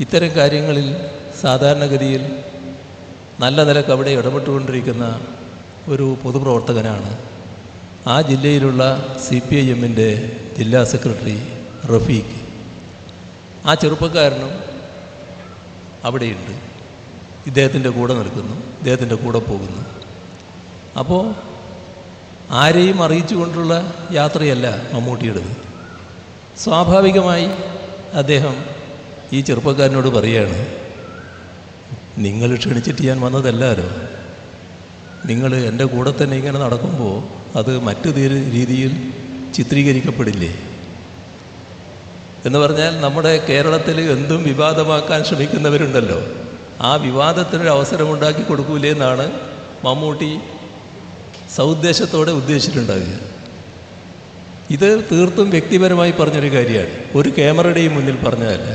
ഇത്തരം കാര്യങ്ങളിൽ സാധാരണഗതിയിൽ നല്ല നിലക്ക് അവിടെ ഇടപെട്ടുകൊണ്ടിരിക്കുന്ന ഒരു പൊതുപ്രവർത്തകനാണ് ആ ജില്ലയിലുള്ള CPIM-ൻ്റെ ജില്ലാ സെക്രട്ടറി റഫീഖ്. ആ ചെറുപ്പക്കാരനും അവിടെയുണ്ട്, ഇദ്ദേഹത്തിൻ്റെ കൂടെ നിൽക്കുന്നു, ഇദ്ദേഹത്തിൻ്റെ കൂടെ പോകുന്നു. അപ്പോൾ ആരെയും അറിയിച്ചുകൊണ്ടുള്ള യാത്രയല്ല മമ്മൂട്ടിയുടേത്. സ്വാഭാവികമായി അദ്ദേഹം ഈ ചെറുപ്പക്കാരനോട് പറയുകയാണ്, നിങ്ങൾ ക്ഷണിച്ചിട്ട് ഞാൻ വന്നതല്ലാലോ, നിങ്ങൾ എൻ്റെ കൂടെ തന്നെ ഇങ്ങനെ നടക്കുമ്പോൾ അത് മറ്റു രീതിയിൽ ചിത്രീകരിക്കപ്പെടില്ലേ എന്ന് പറഞ്ഞാൽ, നമ്മുടെ കേരളത്തിൽ എന്തും വിവാദമാക്കാൻ ശ്രമിക്കുന്നവരുണ്ടല്ലോ, ആ വിവാദത്തിനൊരു അവസരമുണ്ടാക്കി കൊടുക്കൂലേ എന്നാണ് മമ്മൂട്ടി സൗദ്ദേശത്തോടെ ഉദ്ദേശിച്ചിട്ടുണ്ടാകുക. ഇത് തീർത്തും വ്യക്തിപരമായി പറഞ്ഞൊരു കാര്യമാണ്, ഒരു ക്യാമറയുടെയും മുന്നിൽ പറഞ്ഞതല്ല.